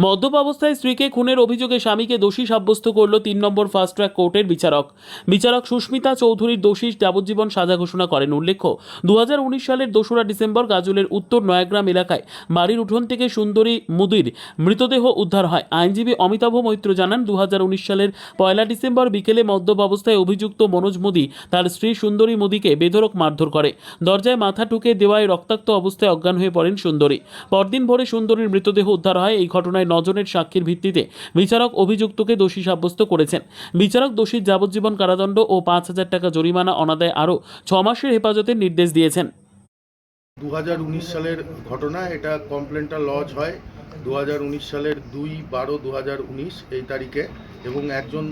মদ্যপ অবস্থায় স্ত্রীকে খুনের অভিযোগে স্বামীকে দোষী সাব্যস্ত করল ৩ নম্বর ফাস্ট ট্র্যাক কোর্টের বিচারক সুস্মিতা চৌধুরীর দোষী যাবজ্জীবন সাজা ঘোষণা করেন। উল্লেখ্য, ২০১৯ সালের ২রা ডিসেম্বর গাজলের উত্তর নয়াগ্রাম এলাকায় বাড়ির উঠোন থেকে সুন্দরী মুদির মৃতদেহ উদ্ধার হয়। আইনজীবী অমিতাভ মৈত্র জানান, ২০১৯ সালের ১ ডিসেম্বর বিকেলে মদ্যপ অবস্থায় অভিযুক্ত মনোজ মুদি তার স্ত্রী সুন্দরী মুদিকে বেধড়ক মারধর করে। দরজায় মাথা ঠুকে দেওয়ায় রক্তাক্ত অবস্থায় অজ্ঞান হয়ে পড়েন সুন্দরী। পরদিন ভোরে সুন্দরীর মৃতদেহ উদ্ধার হয়। এই ঘটনায় ৯ জনের সাক্ষীর ভিত্তিতে বিচারক অভিযুক্তকে দোষী সাব্যস্ত করেছেন। বিচারক দোষীর যাবজ্জীবন কারাদণ্ড ও ৫,০০০ টাকা জরিমানা অনাদায়ে আরও ৬ মাসের হেফাজতের নির্দেশ দিয়েছেন। ২০১৯ সালের ঘটনা। এটা কমপ্লেনটা লজ হয় ২০১৯ সালের ২/১২/২০১৯ এই তারিখে, এবং একজন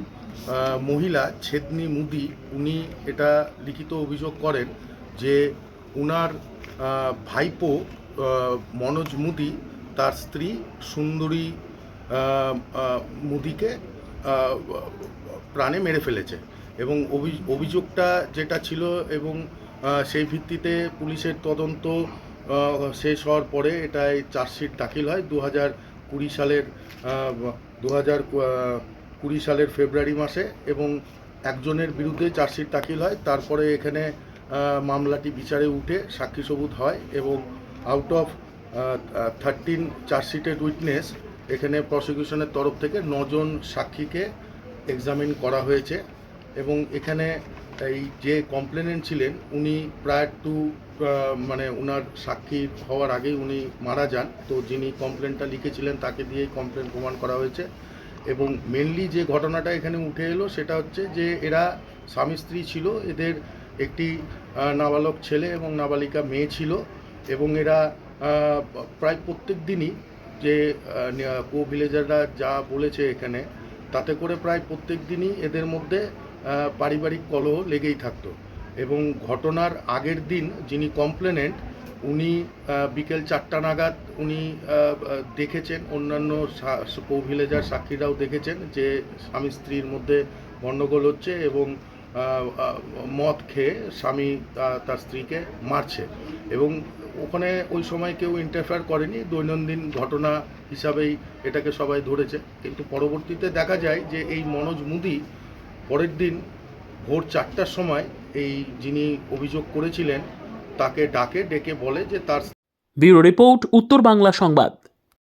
মহিলা ছেদনি মুদি উনি এটা লিখিত অভিযোগ করেন যে উনার ভাইপো মনোজ মুদি তার স্ত্রী সুন্দরী মুদিকে প্রাণে মেরে ফেলেছে, এবং অভিযোগটা যেটা ছিল, এবং সেই ভিত্তিতে পুলিশের তদন্ত শেষ হওয়ার পরে এটাই চার্জশিট দাখিল হয় 2020 সালের ফেব্রুয়ারি মাসে, এবং একজনের বিরুদ্ধে চার্জশিট দাখিল হয়। তারপরে এখানে মামলাটি বিচারে উঠে সাক্ষী সবুত হয়, এবং আউট অফ 13 চার্জশিটেড উইটনেস এখানে প্রসিকিউশনের তরফ থেকে 9 জন সাক্ষীকে এক্সামিন করা হয়েছে। এবং এখানে এই যে কমপ্লেনেন্ট ছিলেন উনি প্রায় টু ওনার সাক্ষী হওয়ার আগেই উনি মারা যান। তো যিনি কমপ্লেনটা লিখেছিলেন তাকে দিয়েই কমপ্লেন প্রমাণ করা হয়েছে। এবং মেনলি যে ঘটনাটা এখানে উঠে এলো সেটা হচ্ছে যে এরা স্বামী স্ত্রী ছিল, এদের একটি নাবালক ছেলে এবং নাবালিকা মেয়ে ছিল, এবং এরা প্রায় প্রত্যেক দিনই যে কো ভিলেজাররা যা বলেছে এখানে, তাতে করে প্রায় প্রত্যেক দিনই এদের মধ্যে পারিবারিক কলহ লেগেই থাকতো। এবং ঘটনার আগের দিন যিনি কমপ্লেনেন্ট উনি বিকেল 4টা নাগাদ উনি দেখেছেন, অন্যান্য কো ভিলেজার সাক্ষীরাও দেখেছেন যে স্বামী স্ত্রীর মধ্যে গণ্ডগোল হচ্ছে, এবং মদ খেয়ে স্বামী তার স্ত্রীকে মারছে, এবং ওখানে ওই সময় কেউ ইন্টারফেয়ার করেনি, দৈনন্দিন ঘটনা হিসাবেই এটাকে সবাই ধরেছে। কিন্তু পরবর্তীতে দেখা যায় যে এই মনোজ মুদি পরের দিন ভোর 4টার সময় এই যিনি অভিযোগ করেছিলেন তাকে ডেকে বলে যে তার ব্যুরো রিপোর্ট, উত্তর বাংলা সংবাদ।